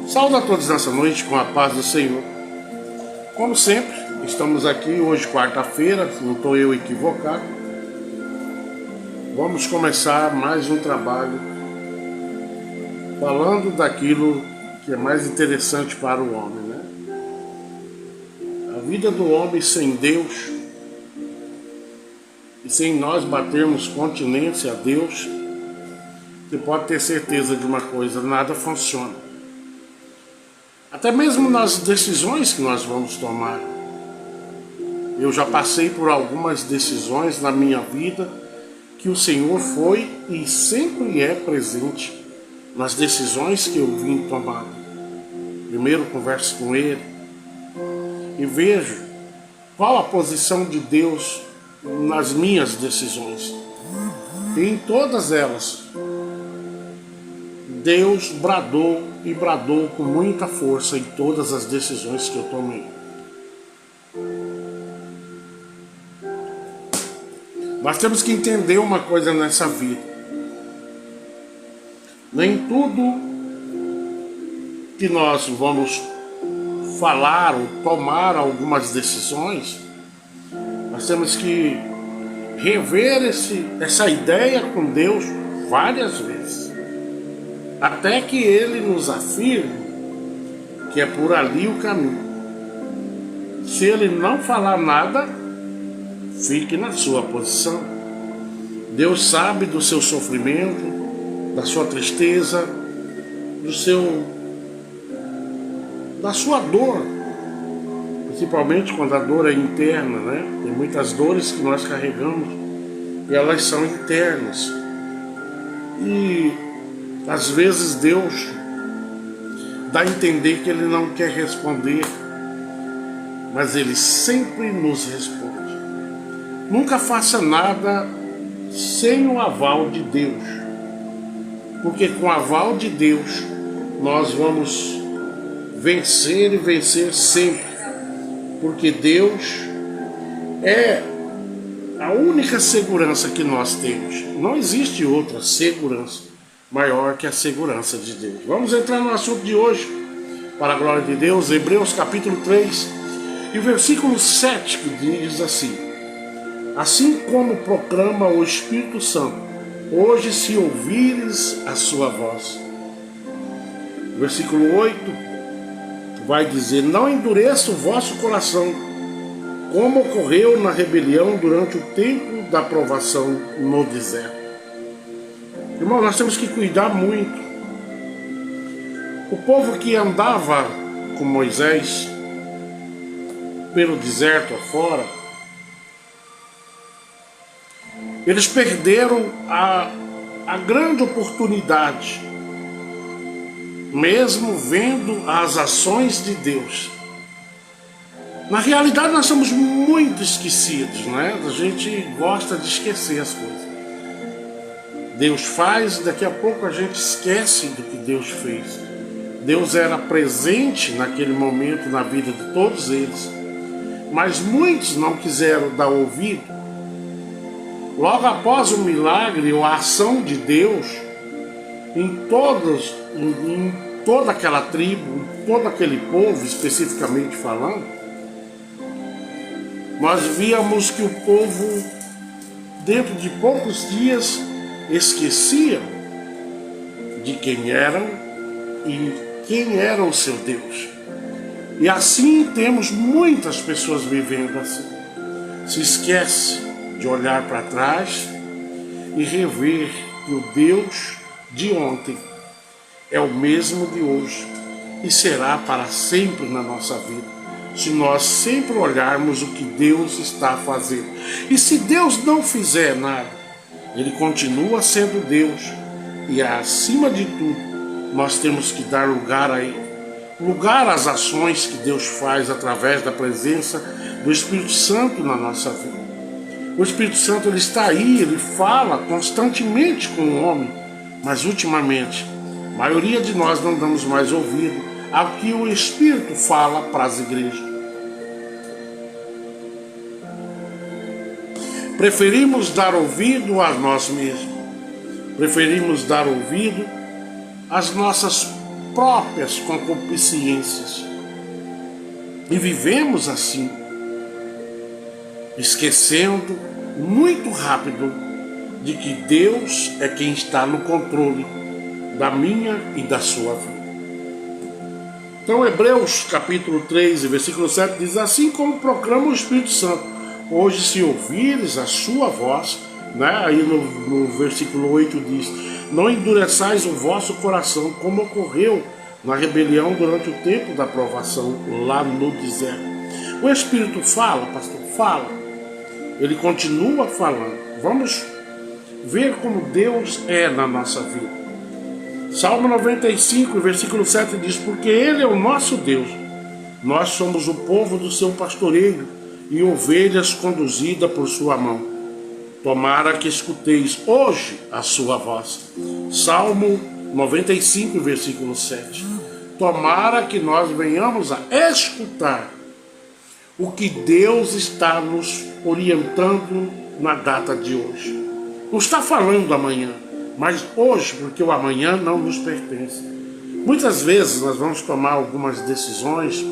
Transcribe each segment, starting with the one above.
Saúdo a todos nessa noite com a paz do Senhor. Como sempre, estamos aqui hoje, quarta-feira, não estou eu equivocado. Vamos começar mais um trabalho falando daquilo que é mais interessante para o homem, né? A vida do homem sem Deus e sem nós batermos continência a Deus, você pode ter certeza de uma coisa: nada funciona. Até mesmo nas decisões que nós vamos tomar. Eu já passei por algumas decisões na minha vida que o Senhor foi e sempre é presente nas decisões que eu vim tomar. Primeiro converso com Ele e vejo qual a posição de Deus nas minhas decisões. E em todas elas, Deus bradou e bradou com muita força em todas as decisões que eu tomei. Nós temos que entender uma coisa nessa vida. Nem tudo que nós vamos falar ou tomar algumas decisões, nós temos que rever essa ideia com Deus várias vezes, até que Ele nos afirme que é por ali o caminho. Se Ele não falar nada, fique na sua posição. Deus sabe do seu sofrimento, da sua tristeza, da sua dor, principalmente quando a dor é interna, né? Tem muitas dores que nós carregamos e elas são internas. E às vezes Deus dá a entender que Ele não quer responder, mas Ele sempre nos responde. Nunca faça nada sem o aval de Deus, porque com o aval de Deus nós vamos vencer e vencer sempre, porque Deus é a única segurança que nós temos. Não existe outra segurança maior que a segurança de Deus. Vamos entrar no assunto de hoje, para a glória de Deus. Hebreus capítulo 3 e versículo 7, que diz assim: assim como proclama o Espírito Santo, hoje se ouvires a sua voz. Versículo 8 vai dizer: não endureça o vosso coração, como ocorreu na rebelião durante o tempo da provação no deserto. Irmão, nós temos que cuidar muito. O povo que andava com Moisés pelo deserto afora, eles perderam a grande oportunidade, mesmo vendo as ações de Deus. Na realidade, nós somos muito esquecidos, né? A gente gosta de esquecer as coisas. Deus faz, daqui a pouco a gente esquece do que Deus fez. Deus era presente naquele momento na vida de todos eles, mas muitos não quiseram dar ouvido. Logo após o milagre ou a ação de Deus, em toda aquela tribo, em todo aquele povo, especificamente falando, nós víamos que o povo, dentro de poucos dias, esquecia de quem eram e quem era o seu Deus. E assim temos muitas pessoas vivendo assim. Se esquece de olhar para trás e rever que o Deus de ontem é o mesmo de hoje e será para sempre na nossa vida, se nós sempre olharmos o que Deus está fazendo. E se Deus não fizer nada, Ele continua sendo Deus, e acima de tudo nós temos que dar lugar a Ele, lugar às ações que Deus faz através da presença do Espírito Santo na nossa vida. O Espírito Santo, Ele está aí, Ele fala constantemente com o homem, mas ultimamente a maioria de nós não damos mais ouvido ao que o Espírito fala para as igrejas. Preferimos dar ouvido a nós mesmos, preferimos dar ouvido às nossas próprias concupiscências. E vivemos assim, esquecendo muito rápido de que Deus é quem está no controle da minha e da sua vida. Então, Hebreus capítulo 3, versículo 7 diz: assim como proclama o Espírito Santo, hoje se ouvires a sua voz, né? Aí no versículo 8 diz: não endureçais o vosso coração, como ocorreu na rebelião durante o tempo da provação lá no deserto. O Espírito fala, pastor, fala. Ele continua falando. Vamos ver como Deus é na nossa vida. Salmo 95, versículo 7 diz: porque Ele é o nosso Deus, nós somos o povo do seu pastoreio e ovelhas conduzidas por sua mão. Tomara que escuteis hoje a sua voz. Salmo 95, versículo 7. Tomara que nós venhamos a escutar o que Deus está nos orientando na data de hoje. Não está falando amanhã, mas hoje, porque o amanhã não nos pertence. Muitas vezes nós vamos tomar algumas decisões,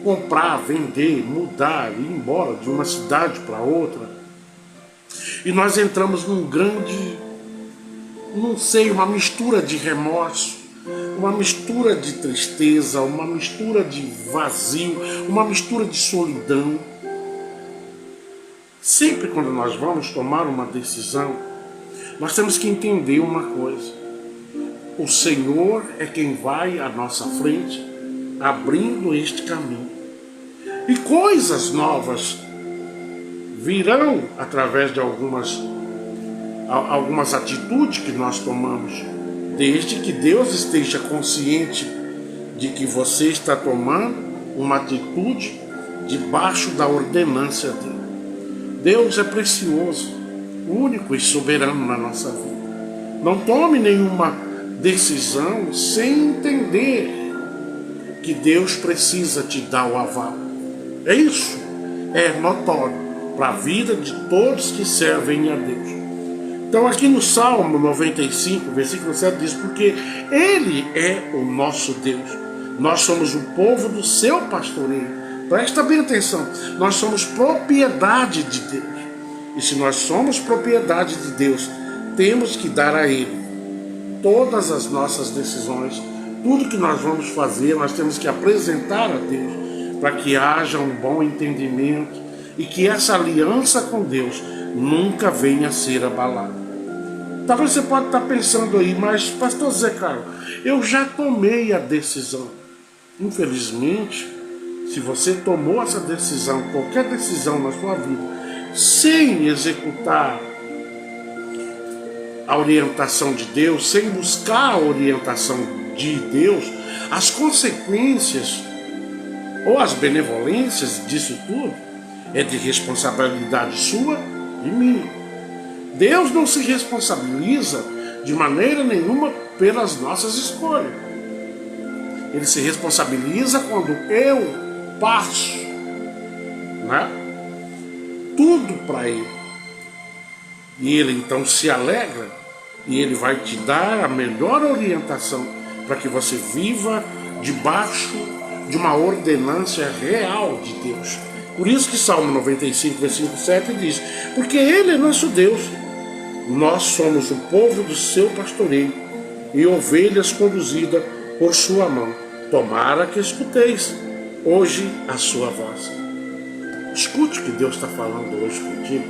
comprar, vender, mudar, ir embora de uma cidade para outra, e nós entramos num grande, não sei, uma mistura de remorso, uma mistura de tristeza, uma mistura de vazio, uma mistura de solidão. Sempre quando nós vamos tomar uma decisão, nós temos que entender uma coisa: o Senhor é quem vai à nossa frente, abrindo este caminho. E coisas novas virão através de algumas atitudes que nós tomamos, desde que Deus esteja consciente de que você está tomando uma atitude debaixo da ordenância dele. Deus é precioso, único e soberano na nossa vida. Não tome nenhuma decisão sem entender que Deus precisa te dar o aval. É isso, é notório para a vida de todos que servem a Deus. Então aqui no Salmo 95, versículo 7 diz: porque Ele é o nosso Deus, nós somos o povo do seu pastoreio. Presta bem atenção, nós somos propriedade de Deus. E se nós somos propriedade de Deus, temos que dar a Ele todas as nossas decisões, tudo que nós vamos fazer, nós temos que apresentar a Deus, para que haja um bom entendimento e que essa aliança com Deus nunca venha a ser abalada. Talvez você pode estar pensando aí: mas pastor Zé Carlos, eu já tomei a decisão. Infelizmente, se você tomou essa decisão, qualquer decisão na sua vida, sem executar a orientação de Deus, sem buscar a orientação de Deus, as consequências ou as benevolências disso tudo é de responsabilidade sua e minha. Deus não se responsabiliza de maneira nenhuma pelas nossas escolhas. Ele se responsabiliza quando eu passo, né, tudo para Ele. E Ele então se alegra e Ele vai te dar a melhor orientação para que você viva debaixo de uma ordenância real de Deus. Por isso que Salmo 95, versículo 7 diz: porque Ele é nosso Deus, nós somos o povo do seu pastoreio e ovelhas conduzidas por sua mão. Tomara que escuteis hoje a sua voz. Escute o que Deus está falando hoje contigo.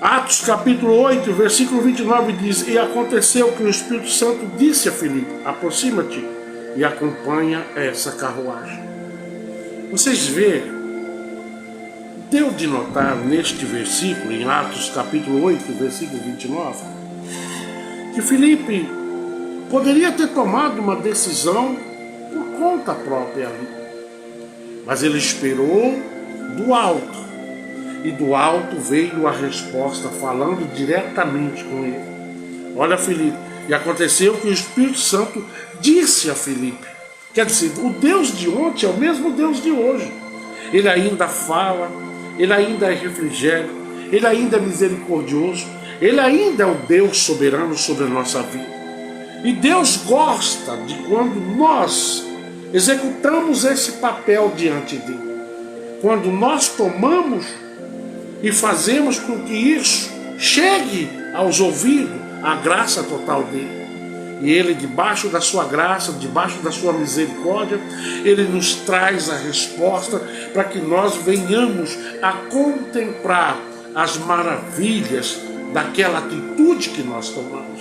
Atos capítulo 8, versículo 29 diz: e aconteceu que o Espírito Santo disse a Filipe: aproxima-te e acompanha essa carruagem. Vocês veem, deu de notar neste versículo, em Atos capítulo 8, versículo 29, que Filipe poderia ter tomado uma decisão por conta própria ali, mas ele esperou do alto, e do alto veio a resposta falando diretamente com ele. Olha, Filipe, e aconteceu que o Espírito Santo disse a Filipe, quer dizer, o Deus de ontem é o mesmo Deus de hoje. Ele ainda fala, Ele ainda é refrigério, Ele ainda é misericordioso, Ele ainda é o Deus soberano sobre a nossa vida. E Deus gosta de quando nós executamos esse papel diante dele. Quando nós tomamos e fazemos com que isso chegue aos ouvidos, a graça total dele. E ele, debaixo da sua graça, debaixo da sua misericórdia, ele nos traz a resposta para que nós venhamos a contemplar as maravilhas daquela atitude que nós tomamos.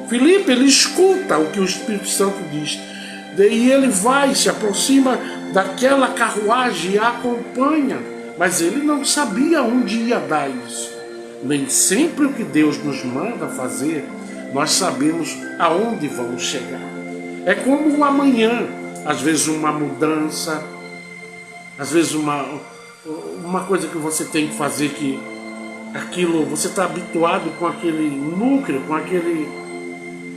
Filipe, ele escuta o que o Espírito Santo diz. E ele vai, se aproxima daquela carruagem e a acompanha. Mas ele não sabia onde ia dar isso. Nem sempre o que Deus nos manda fazer, nós sabemos aonde vamos chegar. É como o amanhã, às vezes uma mudança, às vezes uma coisa que você tem que fazer, que aquilo, você está habituado com aquele núcleo, com aquele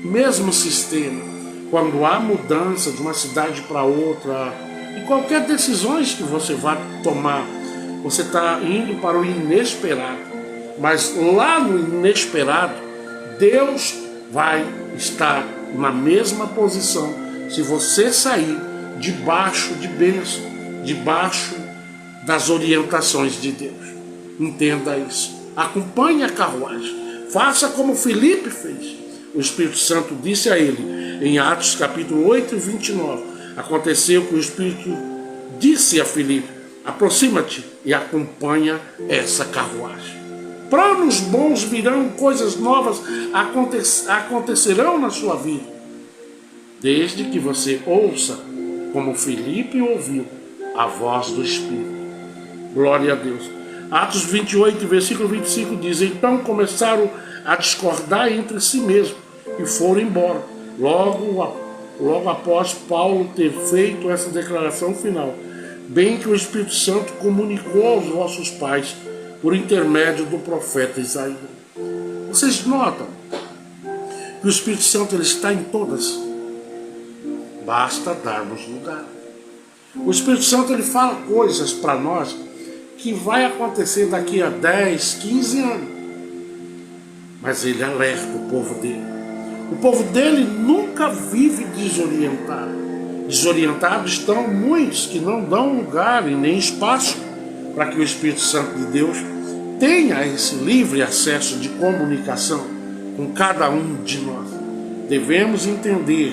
mesmo sistema. Quando há mudança de uma cidade para outra, e qualquer decisões que você vai tomar, você está indo para o inesperado. Mas lá no inesperado, Deus vai estar na mesma posição se você sair debaixo de bênção, debaixo das orientações de Deus. Entenda isso. Acompanhe a carruagem. Faça como Filipe fez. O Espírito Santo disse a ele, em Atos capítulo 8 e 29, aconteceu que o Espírito disse a Filipe: aproxima-te e acompanha essa carruagem. Planos bons virão, coisas novas acontecerão na sua vida, desde que você ouça, como Filipe ouviu, a voz do Espírito. Glória a Deus. Atos 28, versículo 25 diz: então começaram a discordar entre si mesmos e foram embora. Logo após Paulo ter feito essa declaração final, bem que o Espírito Santo comunicou aos vossos pais por intermédio do profeta Isaías. Vocês notam que o Espírito Santo ele está em todas. Basta darmos lugar. O Espírito Santo ele fala coisas para nós que vai acontecer daqui a 10, 15 anos. Mas ele alerta o povo dele. O povo dele nunca vive desorientado. Desorientados estão muitos que não dão lugar e nem espaço para que o Espírito Santo de Deus tenha esse livre acesso de comunicação com cada um de nós. Devemos entender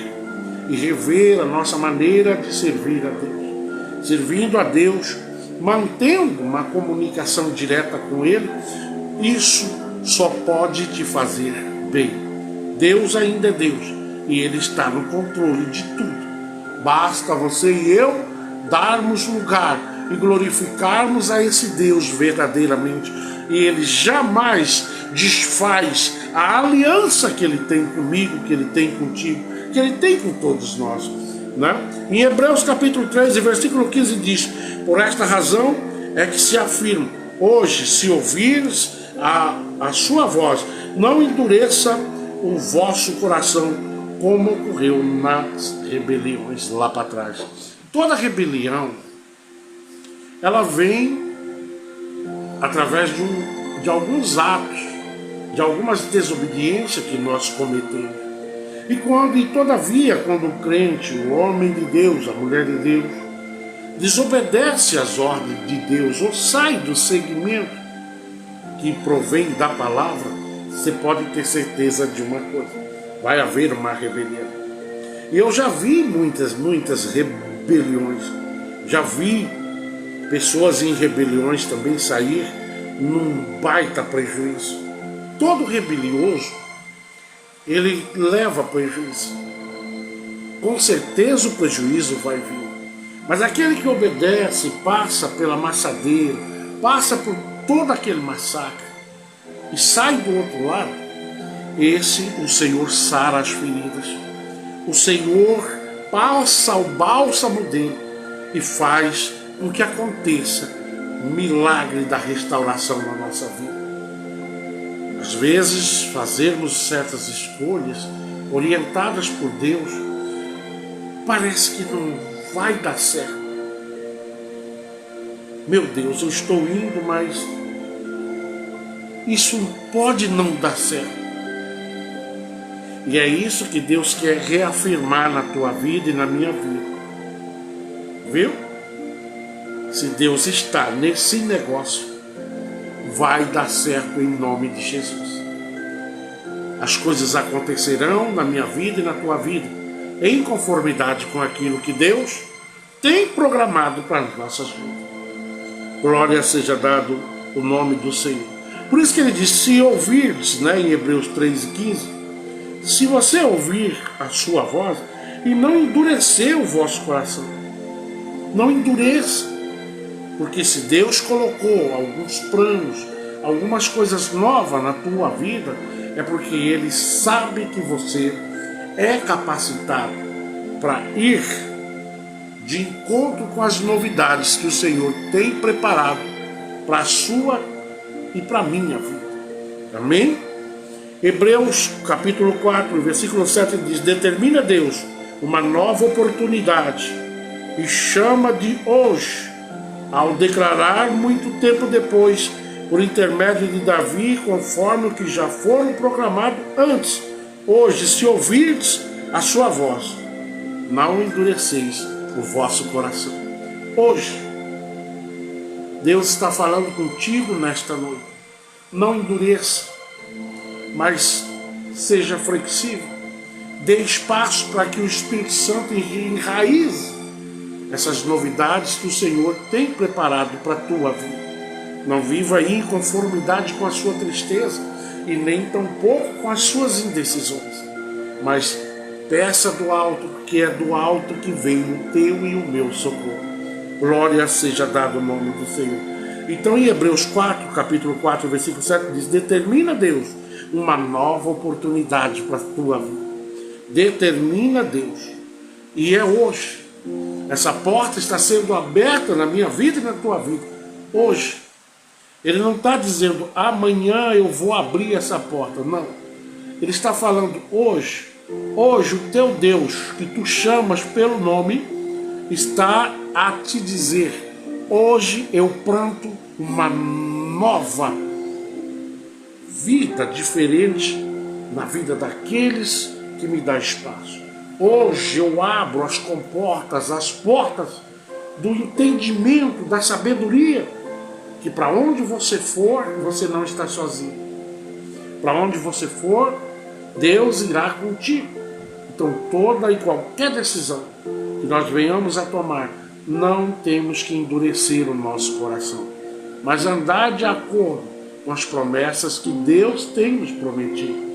e rever a nossa maneira de servir a Deus. Servindo a Deus, mantendo uma comunicação direta com Ele, isso só pode te fazer bem. Deus ainda é Deus e Ele está no controle de tudo. Basta você e eu darmos lugar e glorificarmos a esse Deus verdadeiramente. E Ele jamais desfaz a aliança que Ele tem comigo, que Ele tem contigo, que Ele tem com todos nós. Né? Em Hebreus capítulo 13, versículo 15 diz: por esta razão é que se afirma: hoje, se ouvires a sua voz, não endureça o vosso coração, como ocorreu nas rebeliões lá para trás. Toda rebelião, ela vem através de alguns atos, de algumas desobediências que nós cometemos. E todavia, quando o crente, o homem de Deus, a mulher de Deus, desobedece às ordens de Deus ou sai do segmento que provém da palavra, você pode ter certeza de uma coisa: vai haver uma rebelião. E eu já vi muitas rebeliões. Já vi pessoas em rebeliões também sair num baita prejuízo. Todo rebelioso, ele leva prejuízo. Com certeza o prejuízo vai vir. Mas aquele que obedece, passa pela amassadeira, passa por todo aquele massacre e sai do outro lado, esse o Senhor sara as feridas. O Senhor passa o bálsamo dele e faz com que aconteça um milagre da restauração na nossa vida. Às vezes, fazermos certas escolhas orientadas por Deus, parece que não vai dar certo. Meu Deus, eu estou indo, mas isso pode não dar certo. E é isso que Deus quer reafirmar na tua vida e na minha vida. Viu? Se Deus está nesse negócio, vai dar certo em nome de Jesus. As coisas acontecerão na minha vida e na tua vida, em conformidade com aquilo que Deus tem programado para as nossas vidas. Glória seja dado o nome do Senhor. Por isso que ele diz, se ouvirdes, em Hebreus 3:15, se você ouvir a sua voz e não endurecer o vosso coração, não endureça. Porque se Deus colocou alguns planos, algumas coisas novas na tua vida, é porque Ele sabe que você é capacitado para ir de encontro com as novidades que o Senhor tem preparado para a sua e para a minha vida. Amém? Hebreus capítulo 4, versículo 7 diz, determina Deus uma nova oportunidade e chama de hoje, ao declarar muito tempo depois, por intermédio de Davi, conforme o que já foram proclamado antes. Hoje, se ouvirdes a sua voz, não endureceis o vosso coração. Hoje, Deus está falando contigo nesta noite. Não endureça, mas seja flexível. Dê espaço para que o Espírito Santo enraize essas novidades que o Senhor tem preparado para a tua vida. Não viva aí em conformidade com a sua tristeza e nem tampouco com as suas indecisões. Mas peça do alto, porque é do alto que vem o teu e o meu socorro. Glória seja dado o nome do Senhor. Então em Hebreus 4, capítulo 4, versículo 7 diz, determina Deus uma nova oportunidade para a tua vida. Determina Deus. E é hoje. Essa porta está sendo aberta na minha vida e na tua vida. Hoje. Ele não está dizendo, amanhã eu vou abrir essa porta. Não. Ele está falando hoje. Hoje o teu Deus, que tu chamas pelo nome, está a te dizer, hoje eu planto uma nova vida diferente na vida daqueles que me dão espaço. Hoje eu abro as comportas, as portas do entendimento, da sabedoria, que para onde você for, você não está sozinho. Para onde você for, Deus irá contigo. Então toda e qualquer decisão que nós venhamos a tomar, não temos que endurecer o nosso coração, mas andar de acordo com as promessas que Deus tem nos prometido.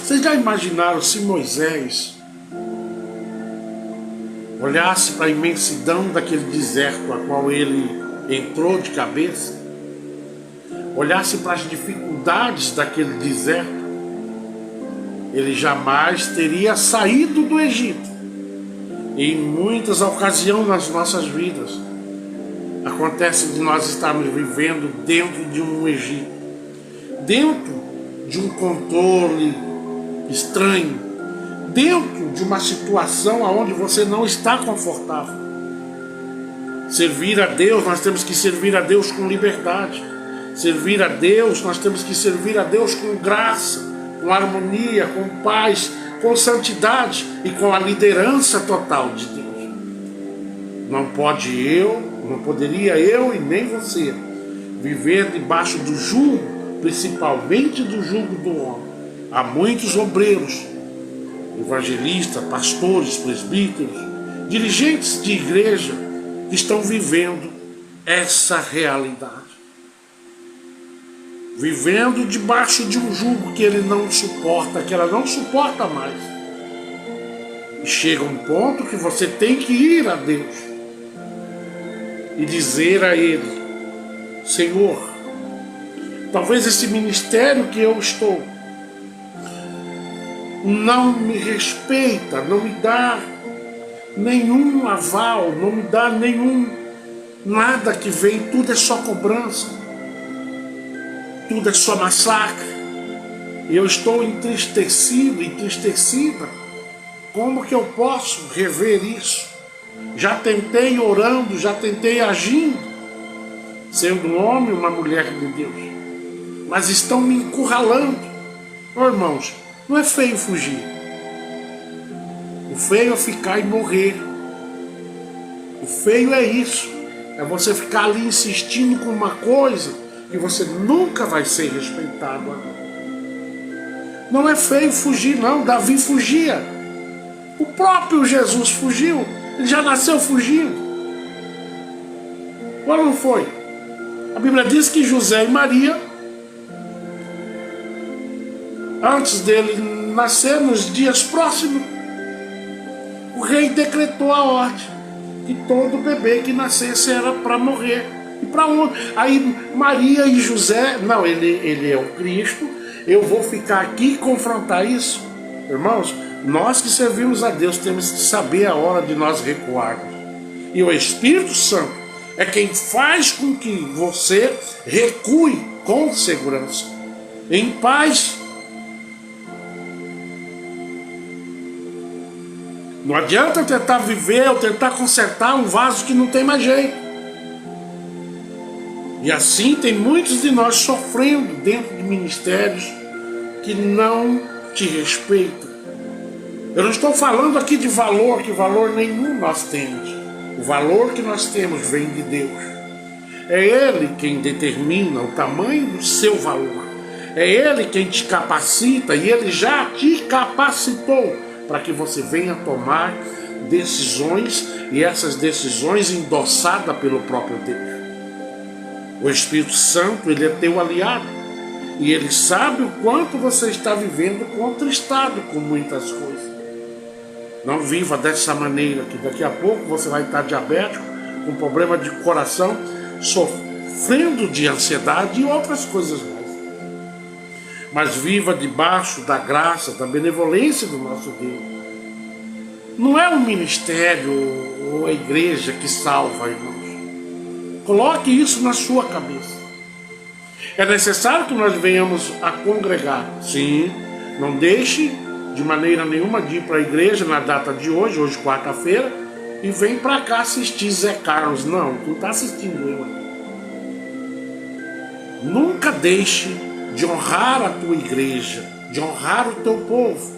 Vocês já imaginaram se Moisés olhasse para a imensidão daquele deserto a qual ele entrou de cabeça, olhasse para as dificuldades daquele deserto, ele jamais teria saído do Egito. E em muitas ocasiões nas nossas vidas, acontece de nós estarmos vivendo dentro de um Egito, dentro de um controle estranho, dentro de uma situação onde você não está confortável. Servir a Deus, nós temos que servir a Deus com liberdade. Servir a Deus, nós temos que servir a Deus com graça, com harmonia, com paz, com santidade e com a liderança total de Deus. Não poderia eu e nem você viver debaixo do jugo, principalmente do jugo do homem. Há muitos obreiros, evangelistas, pastores, presbíteros, dirigentes de igreja que estão vivendo essa realidade. Vivendo debaixo de um jugo que ele não suporta, que ela não suporta mais. E chega um ponto que você tem que ir a Deus e dizer a Ele, Senhor, talvez esse ministério que eu estou não me respeita, não me dá nenhum aval, não me dá nada que vem, tudo é só cobrança, tudo é só massacre, e eu estou entristecido, entristecida. Como que eu posso rever isso? Já tentei orando, já tentei agindo, sendo um homem ou uma mulher de Deus. mas estão me encurralando. Oh, irmãos, não é feio fugir. O feio é ficar e morrer. O feio é isso. É você ficar ali insistindo com uma coisa que você nunca vai ser respeitado. Não é feio fugir, não. Davi fugia. O próprio Jesus fugiu. Ele já nasceu fugindo. Ou não foi? A Bíblia diz que José e Maria, antes dele nascer, nos dias próximos, o rei decretou a ordem que todo bebê que nascesse era para morrer. E para onde? Aí Maria e José, não, ele é o Cristo, eu vou ficar aqui e confrontar isso. Irmãos, nós que servimos a Deus temos que saber a hora de nós recuarmos. E o Espírito Santo é quem faz com que você recue com segurança, em paz. Não adianta tentar viver ou tentar consertar um vaso que não tem mais jeito. E assim tem muitos de nós sofrendo dentro de ministérios que não te respeitam. Eu não estou falando aqui de valor, que valor nenhum nós temos. O valor que nós temos vem de Deus. É Ele quem determina o tamanho do seu valor. É Ele quem te capacita e Ele já te capacitou para que você venha tomar decisões, e essas decisões endossadas pelo próprio Deus. O Espírito Santo, ele é teu aliado, e ele sabe o quanto você está vivendo contristado com muitas coisas. Não viva dessa maneira, que daqui a pouco você vai estar diabético, com problema de coração, sofrendo de ansiedade e outras coisas mais. Mas viva debaixo da graça, da benevolência do nosso Deus. Não é o ministério ou a igreja que salva, irmãos. Coloque isso na sua cabeça. É necessário que nós venhamos a congregar. Sim, não deixe de maneira nenhuma de ir para a igreja na data de hoje quarta-feira, e vem para cá assistir Zé Carlos. Não, tu não está assistindo eu. Nunca deixe de honrar a tua igreja, de honrar o teu povo.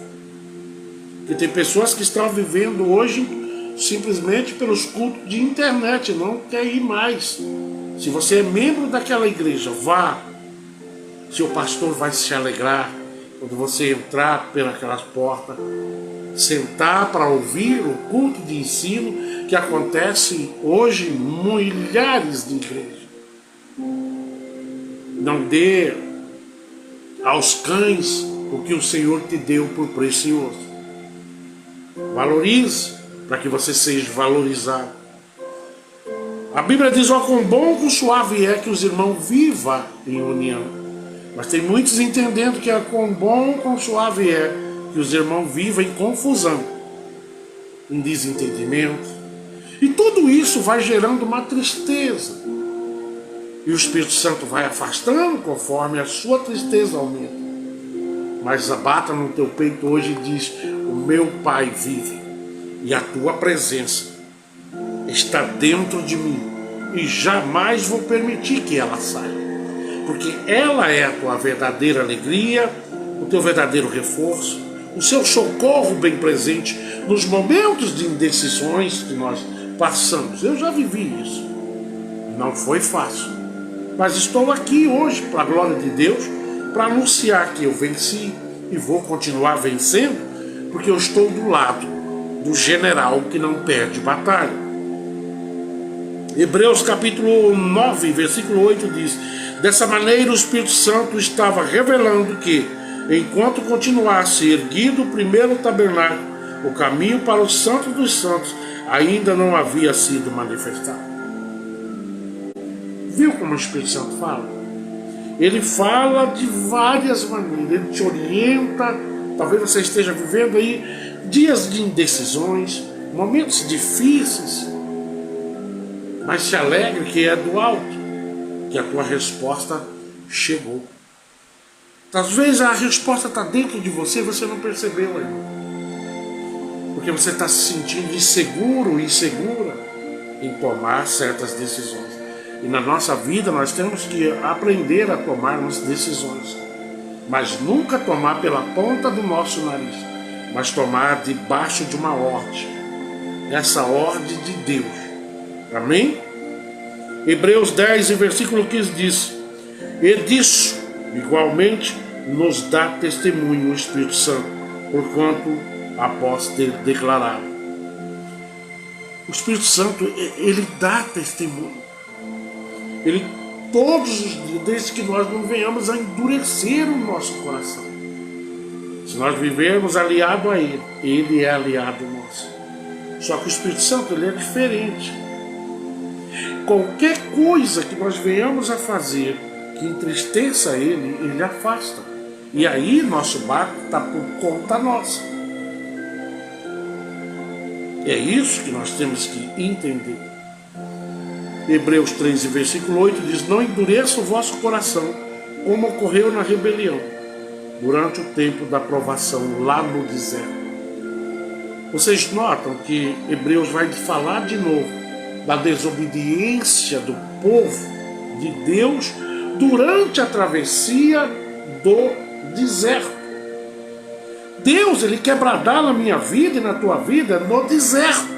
Porque tem pessoas que estão vivendo hoje simplesmente pelos cultos de internet, não quer ir mais. Se você é membro daquela igreja, vá. Seu pastor vai se alegrar quando você entrar pelas portas, sentar para ouvir o culto de ensino que acontece hoje em milhares de igrejas. Não dê aos cães o que o Senhor te deu por precioso. Valorize para que você seja valorizado. A Bíblia diz: ó, quão bom, quão suave é que os irmãos vivam em união. Mas tem muitos entendendo que é quão bom, quão suave é que os irmãos vivam em confusão, em desentendimento. E tudo isso vai gerando uma tristeza. E o Espírito Santo vai afastando conforme a sua tristeza aumenta. Mas abata no teu peito hoje e diz: o meu Pai vive, e a tua presença está dentro de mim, e jamais vou permitir que ela saia. Porque ela é a tua verdadeira alegria, o teu verdadeiro reforço, o seu socorro bem presente nos momentos de indecisões que nós passamos. Eu já vivi isso. Não foi fácil. Mas estou aqui hoje, para a glória de Deus, para anunciar que eu venci e vou continuar vencendo, porque eu estou do lado do general que não perde batalha. Hebreus capítulo 9, versículo 8 diz: dessa maneira o Espírito Santo estava revelando que, enquanto continuasse erguido o primeiro tabernáculo, o caminho para o Santo dos Santos ainda não havia sido manifestado. Viu como o Espírito Santo fala? Ele fala de várias maneiras, ele te orienta. Talvez você esteja vivendo aí dias de indecisões, momentos difíceis, mas se alegre que é do alto, que a tua resposta chegou. Às vezes a resposta está dentro de você e você não percebeu ainda, porque você está se sentindo inseguro, insegura em tomar certas decisões. E na nossa vida nós temos que aprender a tomar as decisões. Mas nunca tomar pela ponta do nosso nariz, mas tomar debaixo de uma ordem. Essa ordem de Deus. Amém? Hebreus 10, versículo 15 diz: e disso, igualmente, nos dá testemunho o Espírito Santo, porquanto após ter declarado. O Espírito Santo, ele dá testemunho. Ele, todos os dias, desde que nós não venhamos a endurecer o nosso coração. Se nós vivermos aliado a Ele, Ele é aliado nosso. Só que o Espírito Santo, ele é diferente. Qualquer coisa que nós venhamos a fazer que entristeça Ele, Ele afasta. E aí nosso barco está por conta nossa. É isso que nós temos que entender. Hebreus 13, versículo 8 diz: não endureça o vosso coração, como ocorreu na rebelião, durante o tempo da provação lá no deserto. Vocês notam que Hebreus vai falar de novo da desobediência do povo de Deus durante a travessia do deserto. Deus, ele quer bradar na minha vida e na tua vida no deserto.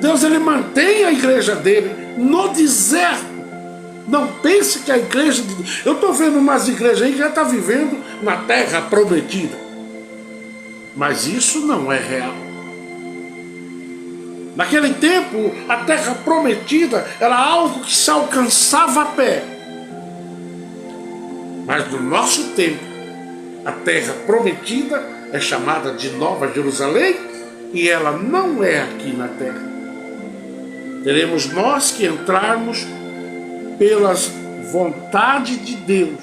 Deus, ele mantém a igreja dele no deserto. Não pense que a igreja de Deus... Eu estou vendo umas igrejas aí que já estão vivendo na terra prometida. Mas isso não é real. Naquele tempo, a terra prometida era algo que se alcançava a pé. Mas no nosso tempo, a terra prometida é chamada de Nova Jerusalém e ela não é aqui na terra. Teremos nós que entrarmos pelas vontades de Deus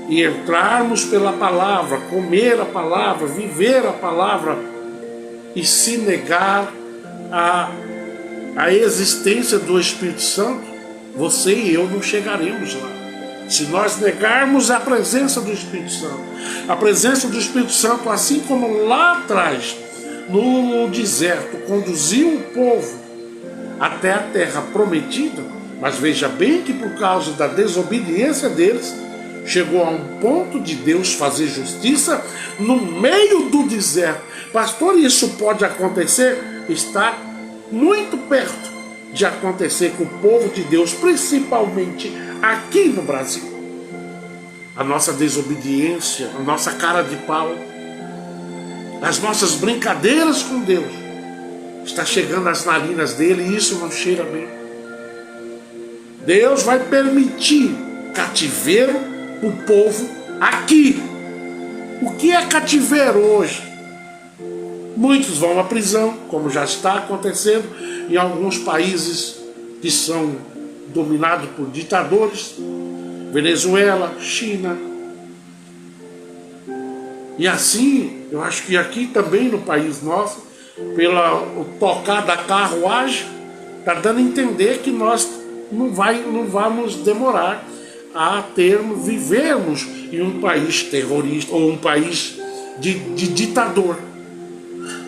e entrarmos pela palavra, comer a palavra, viver a palavra e se negar a existência do Espírito Santo, você e eu não chegaremos lá. Se nós negarmos a presença do Espírito Santo, a presença do Espírito Santo, assim como lá atrás, no deserto, conduziu o povo até a terra prometida, mas veja bem que por causa da desobediência deles, chegou a um ponto de Deus fazer justiça no meio do deserto. Pastor, isso pode acontecer? Está muito perto de acontecer com o povo de Deus, principalmente aqui no Brasil. A nossa desobediência, a nossa cara de pau, as nossas brincadeiras com Deus, está chegando às narinas dele e isso não cheira bem. Deus vai permitir cativeiro para o povo aqui. O que é cativeiro hoje? Muitos vão à prisão, como já está acontecendo em alguns países que são dominados por ditadores, Venezuela, China. E assim, eu acho que aqui também no país nosso, pelo tocar da carruagem, está dando a entender que nós não vamos demorar a vivermos em um país terrorista ou um país de ditador.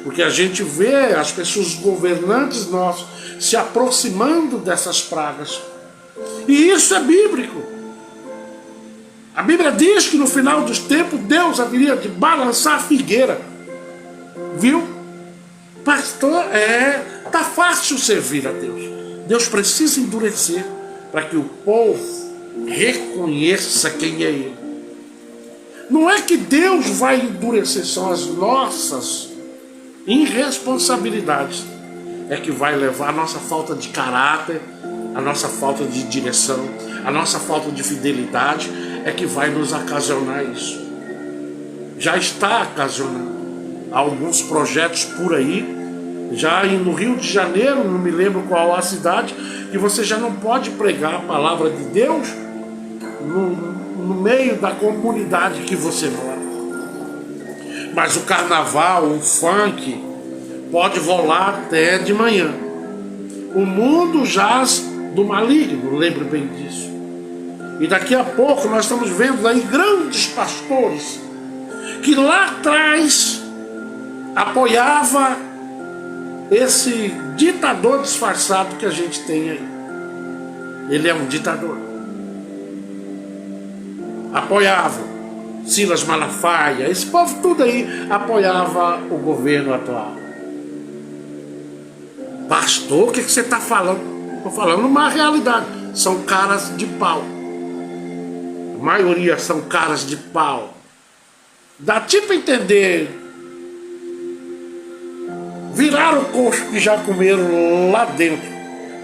Porque a gente vê as pessoas, os governantes nossos, se aproximando dessas pragas. E isso é bíblico. A Bíblia diz que no final dos tempos Deus haveria de balançar a figueira. Viu? Pastor, tá fácil servir a Deus. Deus precisa endurecer para que o povo reconheça quem é Ele. Não é que Deus vai endurecer, são as nossas irresponsabilidades é que vai levar a nossa falta de caráter, a nossa falta de direção, a nossa falta de fidelidade é que vai nos ocasionar isso. Já está ocasionando. Há alguns projetos por aí, já no Rio de Janeiro, não me lembro qual a cidade, que você já não pode pregar a palavra de Deus no meio da comunidade que você mora. Mas o carnaval, o funk, pode rolar até de manhã. O mundo jaz do maligno, lembre bem disso. E daqui a pouco nós estamos vendo aí grandes pastores que lá atrás apoiava esse ditador disfarçado que a gente tem aí. Ele é um ditador. Apoiava Silas Malafaia, esse povo tudo aí apoiava o governo atual. Pastor, o que você está falando? Estou falando uma realidade. São caras de pau. A maioria são caras de pau. Dá tipo a entender. Viraram o coxo que já comeram lá dentro.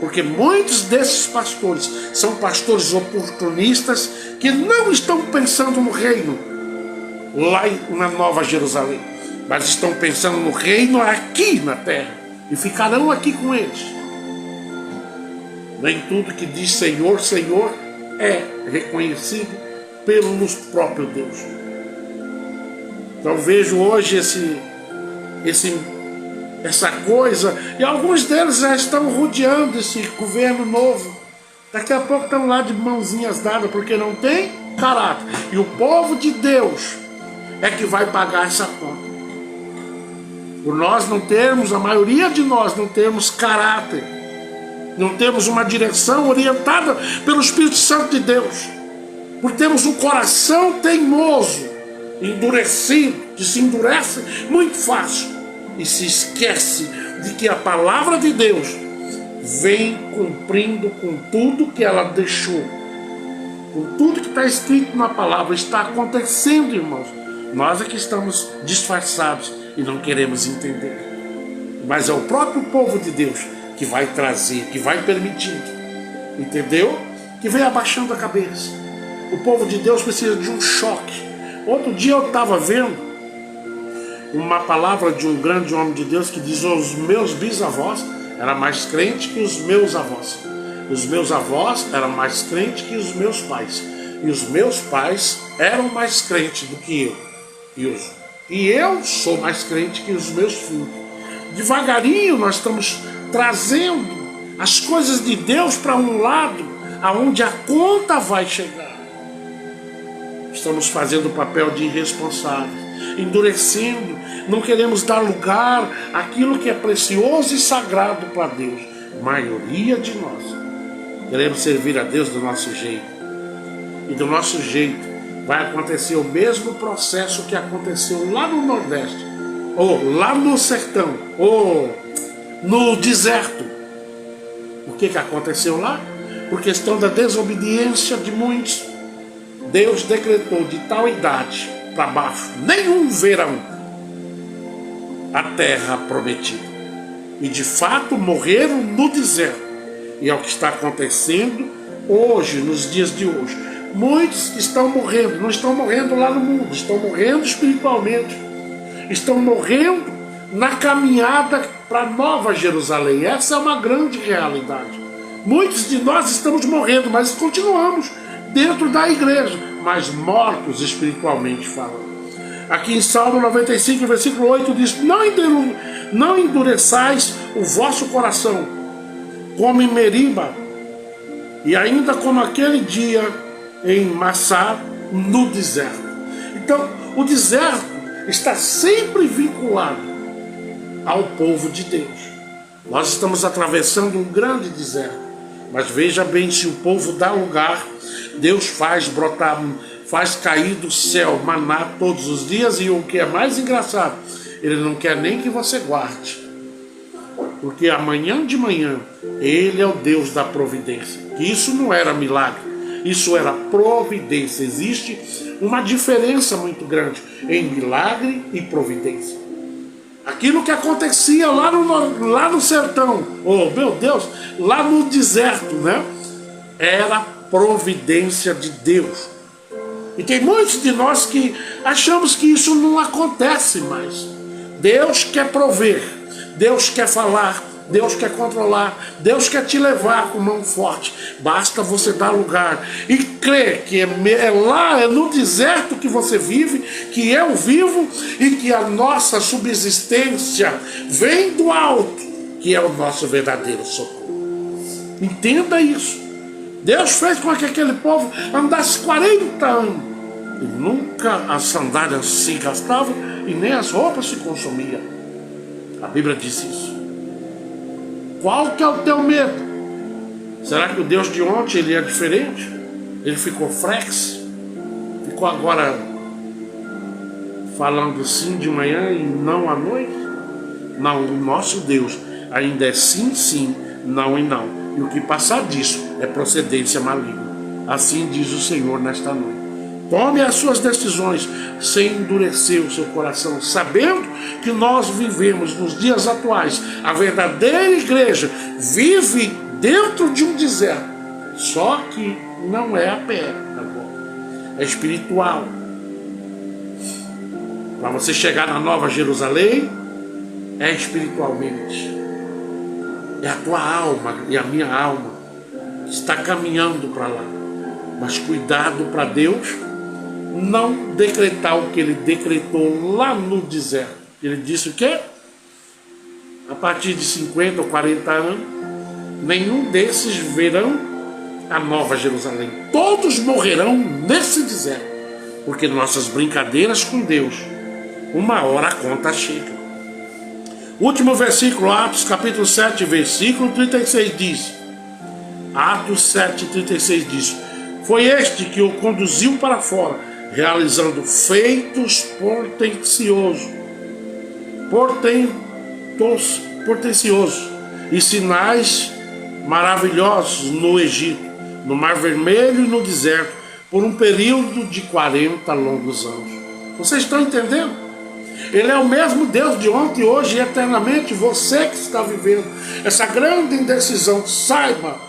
Porque muitos desses pastores são pastores oportunistas que não estão pensando no reino lá na Nova Jerusalém, mas estão pensando no reino aqui na terra e ficarão aqui com eles. Nem tudo que diz Senhor, Senhor é reconhecido pelo próprio Deus. Então vejo hoje essa coisa, e alguns deles já estão rodeando esse governo novo. Daqui a pouco estão lá de mãozinhas dadas, porque não tem caráter. E o povo de Deus é que vai pagar essa conta. Por nós não termos, a maioria de nós não temos caráter, não temos uma direção orientada pelo Espírito Santo de Deus, por termos um coração teimoso, endurecido, que se endurece muito fácil e se esquece de que a palavra de Deus vem cumprindo com tudo que ela deixou. Com tudo que está escrito na palavra está acontecendo, irmãos. Nós é que estamos disfarçados e não queremos entender. Mas é o próprio povo de Deus que vai trazer, que vai permitindo. Entendeu? Que vem abaixando a cabeça. O povo de Deus precisa de um choque. Outro dia eu estava vendo uma palavra de um grande homem de Deus que diz: os meus bisavós eram mais crentes que os meus avós. Os meus avós eram mais crentes que os meus pais. E os meus pais eram mais crentes do que eu. E eu sou mais crente que os meus filhos. Devagarinho nós estamos trazendo as coisas de Deus para um lado aonde a conta vai chegar. Estamos fazendo o papel de irresponsáveis, endurecendo, não queremos dar lugar àquilo que é precioso e sagrado para Deus. A maioria de nós queremos servir a Deus do nosso jeito. E do nosso jeito vai acontecer o mesmo processo que aconteceu lá no Nordeste, ou lá no sertão, ou no deserto. O que aconteceu lá? Por questão da desobediência de muitos, Deus decretou de tal idade para baixo, nenhum verão a terra prometida. E de fato morreram no deserto. E é o que está acontecendo hoje, nos dias de hoje. Muitos estão morrendo, não estão morrendo lá no mundo, estão morrendo espiritualmente. Estão morrendo na caminhada para Nova Jerusalém. Essa é uma grande realidade. Muitos de nós estamos morrendo, mas continuamos dentro da igreja, mas mortos espiritualmente falando. Aqui em Salmo 95, versículo 8 diz: não endureçais o vosso coração, como em Meriba, e ainda como aquele dia em Massá, no deserto. Então, o deserto está sempre vinculado ao povo de Deus. Nós estamos atravessando um grande deserto, mas veja bem, se o povo dá lugar, Deus faz brotar, faz cair do céu maná todos os dias. E o que é mais engraçado, Ele não quer nem que você guarde, porque amanhã de manhã Ele é o Deus da providência. Isso não era milagre, isso era providência. Existe uma diferença muito grande em milagre e providência. Aquilo que acontecia lá no sertão, oh meu Deus, lá no deserto, né? Era providência de Deus. E tem muitos de nós que achamos que isso não acontece mais. Deus quer prover, Deus quer falar, Deus quer controlar, Deus quer te levar com mão forte. Basta você dar lugar e crer que é lá, é no deserto que você vive, que eu vivo, e que a nossa subsistência vem do alto, que é o nosso verdadeiro socorro. Entenda isso. Deus fez com que aquele povo andasse 40 anos e nunca as sandálias se gastavam e nem as roupas se consumiam. A Bíblia diz isso. Qual que é o teu medo? Será que o Deus de ontem ele é diferente? Ele ficou flex? Ficou agora falando sim de manhã e não à noite? Não, o nosso Deus ainda é sim, sim, não e não. E o que passar disso é procedência maligna. Assim diz o Senhor nesta noite. Tome as suas decisões sem endurecer o seu coração, sabendo que nós vivemos nos dias atuais. A verdadeira igreja vive dentro de um deserto, só que não é a pé agora, é espiritual. Para você chegar na Nova Jerusalém, é espiritualmente. É a tua alma e a minha alma que está caminhando para lá. Mas cuidado para Deus não decretar o que ele decretou lá no deserto. Ele disse o quê? A partir de 50 ou 40 anos, nenhum desses verão a Nova Jerusalém. Todos morrerão nesse deserto, porque nossas brincadeiras com Deus, uma hora a conta chega. Último versículo, Atos capítulo 7, versículo 36 diz, Atos 7, 36 diz, foi este que o conduziu para fora, realizando feitos portentosos e sinais maravilhosos no Egito, no Mar Vermelho e no deserto, por um período de 40 longos anos. Vocês estão entendendo? Ele é o mesmo Deus de ontem, hoje e eternamente. Você que está vivendo essa grande indecisão, saiba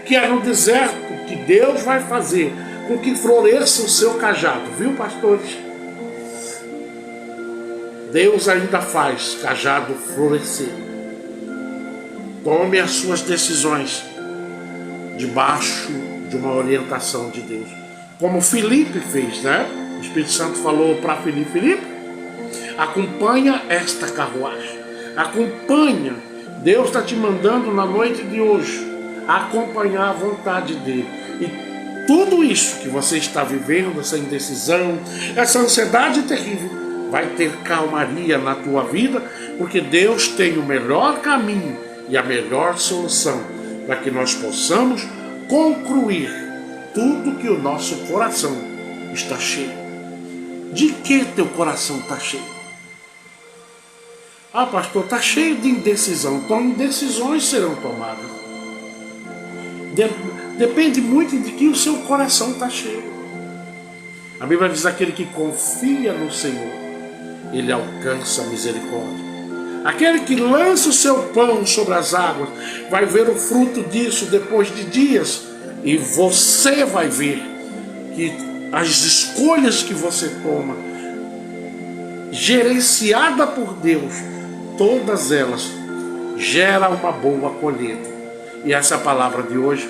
que é no deserto que Deus vai fazer com que floresça o seu cajado, viu, pastores? Deus ainda faz cajado florescer. Tome as suas decisões debaixo de uma orientação de Deus, como Filipe fez, né? O Espírito Santo falou para Filipe, acompanha esta carruagem, acompanha. Deus está te mandando na noite de hoje acompanhar a vontade dele. E tudo isso que você está vivendo, essa indecisão, essa ansiedade terrível, vai ter calmaria na tua vida, porque Deus tem o melhor caminho e a melhor solução para que nós possamos concluir tudo que o nosso coração está cheio. De que teu coração está cheio? Ah, pastor, está cheio de indecisão. Então indecisões serão tomadas. Depende muito de que o seu coração está cheio. A Bíblia diz, aquele que confia no Senhor, ele alcança a misericórdia. Aquele que lança o seu pão sobre as águas vai ver o fruto disso depois de dias. E você vai ver que as escolhas que você toma, gerenciada por Deus, todas elas geram uma boa colheita. E essa é a palavra de hoje.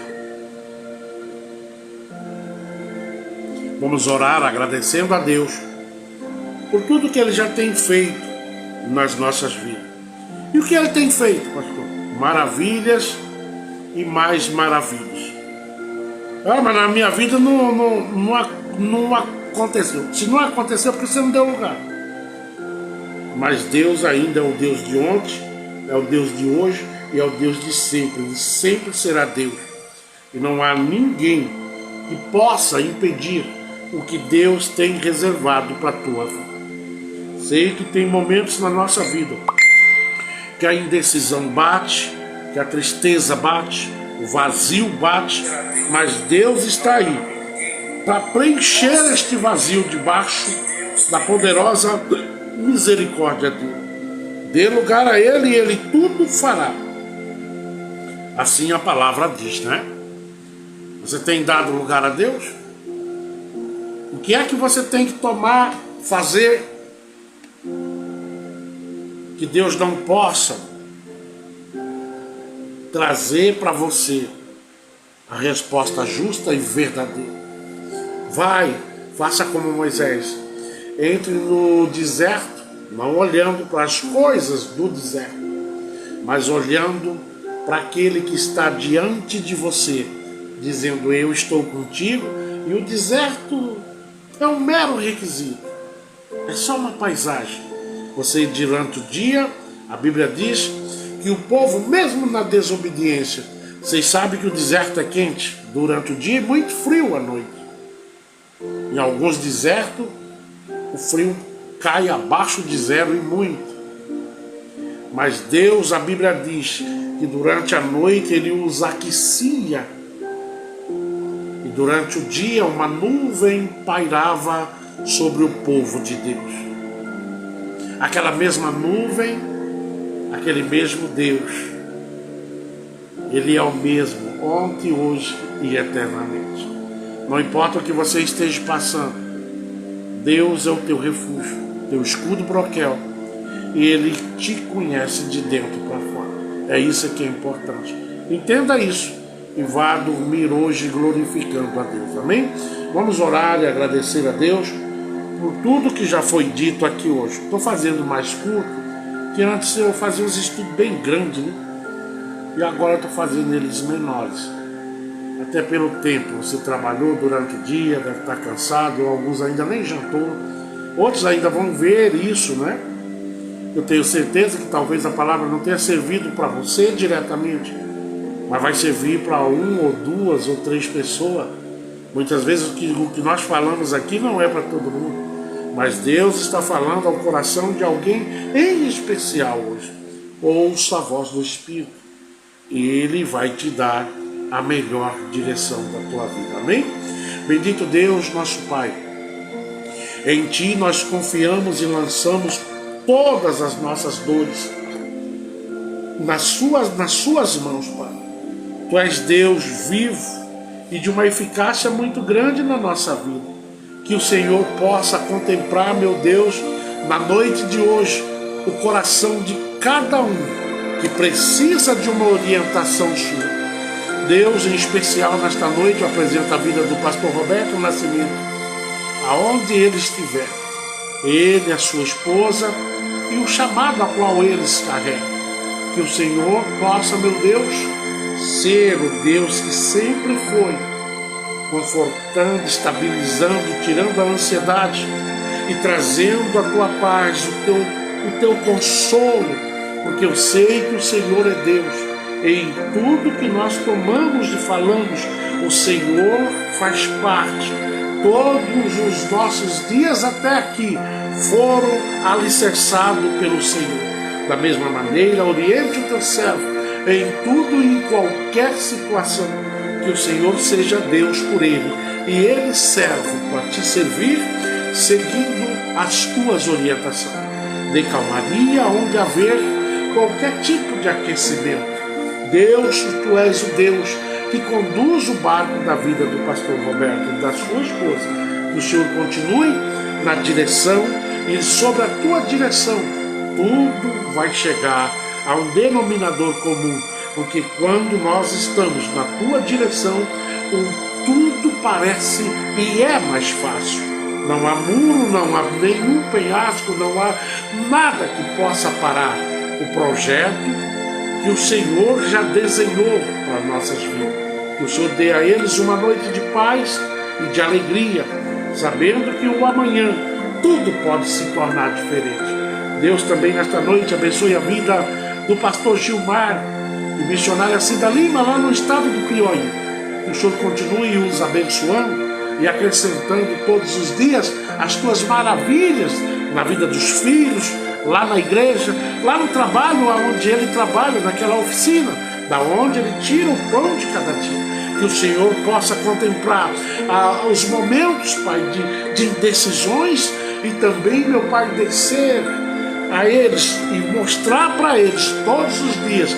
Vamos orar agradecendo a Deus por tudo que Ele já tem feito nas nossas vidas. E o que Ele tem feito, pastor? Maravilhas e mais maravilhas. Ah, mas na minha vida não aconteceu. Se não aconteceu, porque você não deu lugar. Mas Deus ainda é o Deus de ontem, é o Deus de hoje e é o Deus de sempre. Ele sempre será Deus. E não há ninguém que possa impedir o que Deus tem reservado para a tua vida. Sei que tem momentos na nossa vida que a indecisão bate, que a tristeza bate, o vazio bate, mas Deus está aí para preencher este vazio debaixo da poderosa misericórdia dele. Dê lugar a Ele e Ele tudo fará. Assim a palavra diz, né? Você tem dado lugar a Deus? O que é que você tem que tomar, fazer, que Deus não possa trazer para você a resposta justa e verdadeira? Vai, faça como Moisés. Entre no deserto, não olhando para as coisas do deserto, mas olhando para aquele que está diante de você, dizendo, eu estou contigo. E o deserto é um mero requisito, é só uma paisagem. Você, durante o dia, a Bíblia diz que o povo, mesmo na desobediência, Vocês sabem que o deserto é quente durante o dia e muito frio à noite. Em alguns desertos, o frio cai abaixo de zero e muito. Mas Deus, a Bíblia diz que durante a noite Ele os aquecia. E durante o dia uma nuvem pairava sobre o povo de Deus. Aquela mesma nuvem, aquele mesmo Deus, Ele é o mesmo, ontem, hoje e eternamente. Não importa o que você esteja passando, Deus é o teu refúgio, teu escudo broquel, e Ele te conhece de dentro para fora. É isso que é importante. Entenda isso e vá dormir hoje glorificando a Deus. Amém? Vamos orar e agradecer a Deus por tudo que já foi dito aqui hoje. Estou fazendo mais curto, que antes eu fazia uns estudos bem grandes, né? E agora estou fazendo eles menores. Até pelo tempo, você trabalhou durante o dia, deve estar cansado, alguns ainda nem jantou, outros ainda vão ver isso, né? Eu tenho certeza que talvez a palavra não tenha servido para você diretamente, mas vai servir para uma ou duas ou três pessoas. Muitas vezes o que nós falamos aqui não é para todo mundo, mas Deus está falando ao coração de alguém em especial hoje. Ouça a voz do Espírito e Ele vai te dar a melhor direção da tua vida. Amém? Bendito Deus, nosso Pai. Em Ti nós confiamos e lançamos todas as nossas dores nas suas mãos, Pai. Tu és Deus vivo e de uma eficácia muito grande na nossa vida. Que o Senhor possa contemplar, meu Deus, na noite de hoje, o coração de cada um que precisa de uma orientação sua. Deus, em especial nesta noite, eu apresento a vida do pastor Roberto Nascimento, aonde ele estiver, ele, a sua esposa e o chamado a qual eles carregam. Que o Senhor possa, meu Deus, ser o Deus que sempre foi, confortando, estabilizando, tirando a ansiedade e trazendo a tua paz, o teu consolo, porque eu sei que o Senhor é Deus. Em tudo que nós tomamos e falamos, o Senhor faz parte. Todos os nossos dias até aqui foram alicerçados pelo Senhor. Da mesma maneira, oriente o teu servo em tudo e em qualquer situação. Que o Senhor seja Deus por ele e ele serve para te servir, seguindo as tuas orientações. Dê calmaria onde haver qualquer tipo de aquecimento. Deus, tu és o Deus que conduz o barco da vida do pastor Roberto e da sua esposa. Que o Senhor continue na direção e sobre a tua direção tudo vai chegar a um denominador comum, porque quando nós estamos na tua direção, tudo parece e é mais fácil. Não há muro, não há nenhum penhasco, não há nada que possa parar o projeto que o Senhor já desenhou para nossas vidas. Que o Senhor dê a eles uma noite de paz e de alegria, sabendo que o amanhã tudo pode se tornar diferente. Deus também nesta noite abençoe a vida do pastor Gilmar e missionária Cida Lima lá no estado do Piauí. Que o Senhor continue os abençoando e acrescentando todos os dias as tuas maravilhas na vida dos filhos, lá na igreja, lá no trabalho onde ele trabalha, naquela oficina, da onde ele tira o pão de cada dia. Que o Senhor possa contemplar os momentos, Pai, de indecisões e também, meu Pai, descer a eles e mostrar para eles todos os dias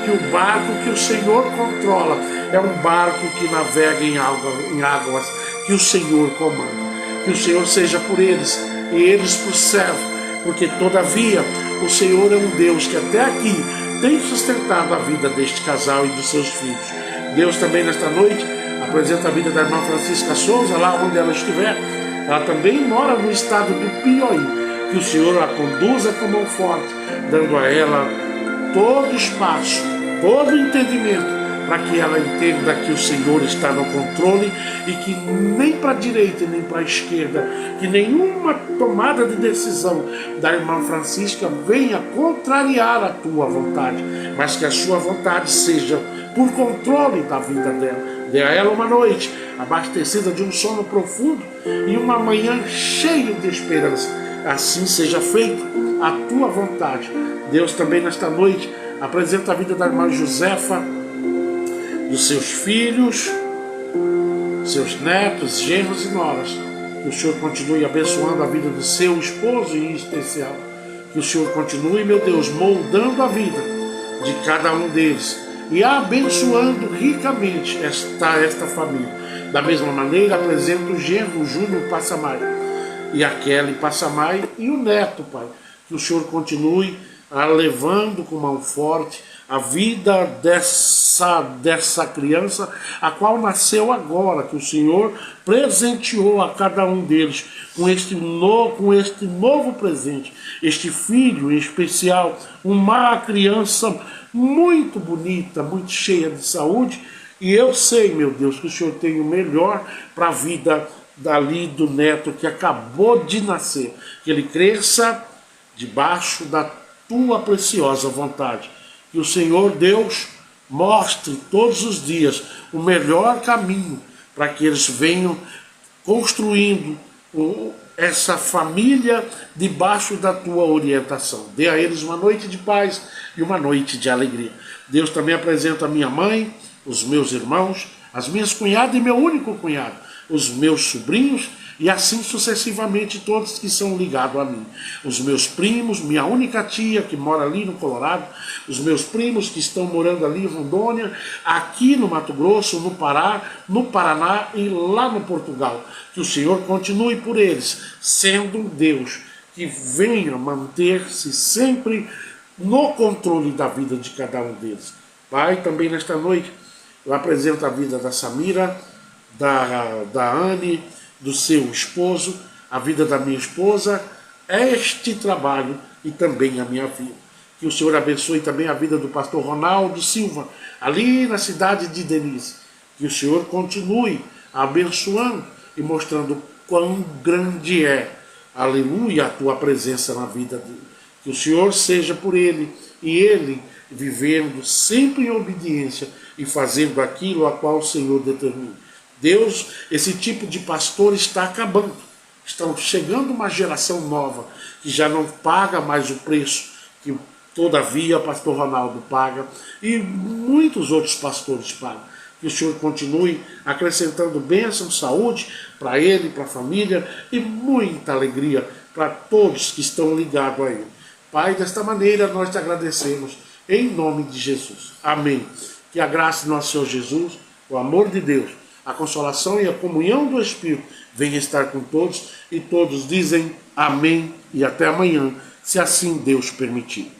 que o barco que o Senhor controla é um barco que navega em águas que o Senhor comanda. Que o Senhor seja por eles e eles por servo, porque todavia o Senhor é um Deus que até aqui tem sustentado a vida deste casal e dos seus filhos. Deus também nesta noite apresenta a vida da irmã Francisca Souza, lá onde ela estiver. Ela também mora no estado do Piauí. Que o Senhor a conduza com mão forte, dando a ela todo espaço, todo entendimento, para que ela entenda que o Senhor está no controle e que nem para a direita nem para a esquerda, que nenhuma tomada de decisão da irmã Francisca venha contrariar a tua vontade, mas que a sua vontade seja por controle da vida dela. Dê a ela uma noite abastecida de um sono profundo e uma manhã cheia de esperança. Assim seja feito a tua vontade. Deus também nesta noite apresenta a vida da irmã Josefa, dos seus filhos, seus netos, genros e noras. Que o Senhor continue abençoando a vida do seu esposo em especial. Que o Senhor continue, meu Deus, moldando a vida de cada um deles e abençoando ricamente esta família. Da mesma maneira, apresento o genro, o Júnior Passamai, e a Kelly Passamai e o neto, Pai. Que o Senhor continue levando com mão forte a vida dessa criança, a qual nasceu agora, que o Senhor presenteou a cada um deles com este novo presente, este filho em especial, uma criança muito bonita, muito cheia de saúde, e eu sei, meu Deus, que o Senhor tem o melhor para a vida dali do neto que acabou de nascer, que ele cresça debaixo da tua preciosa vontade. Que o Senhor Deus mostre todos os dias o melhor caminho para que eles venham construindo essa família debaixo da tua orientação. Dê a eles uma noite de paz e uma noite de alegria. Deus também apresenta a minha mãe, os meus irmãos, as minhas cunhadas e meu único cunhado, os meus sobrinhos e assim sucessivamente todos que são ligados a mim. Os meus primos, minha única tia que mora ali no Colorado, os meus primos que estão morando ali em Rondônia, aqui no Mato Grosso, no Pará, no Paraná e lá no Portugal. Que o Senhor continue por eles, sendo um Deus que venha manter-se sempre no controle da vida de cada um deles. Pai, também nesta noite eu apresento a vida da Samira, da Anne, do seu esposo, a vida da minha esposa, este trabalho e também a minha vida. Que o Senhor abençoe também a vida do pastor Ronaldo Silva, ali na cidade de Denise. Que o Senhor continue abençoando e mostrando quão grande é, aleluia, a tua presença na vida dele. Que o Senhor seja por ele e ele vivendo sempre em obediência e fazendo aquilo a qual o Senhor determina. Deus, esse tipo de pastor está acabando. Estão chegando uma geração nova que já não paga mais o preço que todavia o pastor Ronaldo paga e muitos outros pastores pagam. Que o Senhor continue acrescentando bênção, saúde para ele, para a família e muita alegria para todos que estão ligados a ele. Pai, desta maneira nós te agradecemos em nome de Jesus. Amém. Que a graça do nosso Senhor Jesus, o amor de Deus, a consolação e a comunhão do Espírito venha estar com todos e todos dizem amém e até amanhã, se assim Deus permitir.